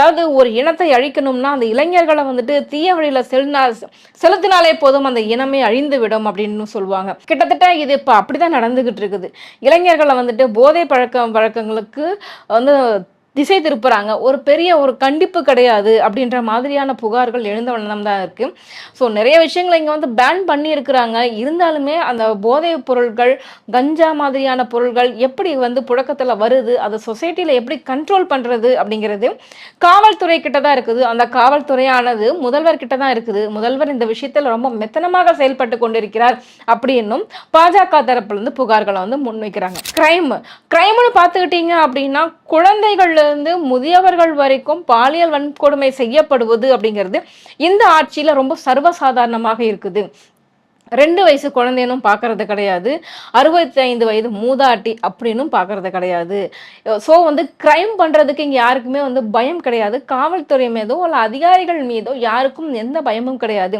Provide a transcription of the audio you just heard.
அதாவது ஒரு இனத்தை அழிக்கணும்னா அந்த இளைஞர்களை வந்துட்டு தீய வழியில செலுத்தினாலே போதும் அந்த இனமே அழிந்து விடும் அப்படின்னு சொல்லுவாங்க. கிட்டத்தட்ட இது இப்ப அப்படிதான் நடந்துகிட்டு இருக்குது. இளைஞர்களை வந்துட்டு போதை வழக்கங்களுக்கு வந்து திசை திருப்புறாங்க. ஒரு பெரிய ஒரு கண்டிப்பு கிடையாது அப்படின்ற மாதிரியான புகார்கள் எழுந்த வண்ணம் தான் இருக்கு. ஸோ நெறைய விஷயங்கள இங்க வந்து பேன் பண்ணியிருக்கிறாங்க. இருந்தாலுமே அந்த போதைப் பொருட்கள், கஞ்சா மாதிரியான பொருள்கள் எப்படி வந்து புழக்கத்துல வருது, அத சொசைட்டில எப்படி கண்ட்ரோல் பண்றது அப்படிங்கிறது காவல்துறை கிட்ட தான் இருக்குது. அந்த காவல்துறையானது முதல்வர் கிட்ட தான் இருக்குது. முதல்வர் இந்த விஷயத்தில் ரொம்ப மெத்தனமாக செயல்பட்டு கொண்டிருக்கிறார் அப்படின்னும் பாஜக தரப்புலேருந்து புகார்கள வந்து முன்வைக்கிறாங்க. கிரைம்னு பார்த்துக்கிட்டீங்க அப்படின்னா, குழந்தைகள்ல இருந்து முதியவர்கள் வரைக்கும் பாலியல் வன்கொடுமை செய்யப்படுவது அப்படிங்கிறது இந்த ஆட்சியில ரொம்ப சர்வசாதாரணமாக இருக்குது. 2 வயசு குழந்தைன்னும் பார்க்கறது கிடையாது. 65 வயது மூதாட்டி அப்படின்னும் பார்க்கறது கிடையாது. ஸோ வந்து கிரைம் பண்றதுக்கு இங்க யாருக்குமே வந்து பயம் கிடையாது. காவல்துறை மீதோ, இல்ல அதிகாரிகள் மீதோ யாருக்கும் எந்த பயமும் கிடையாது.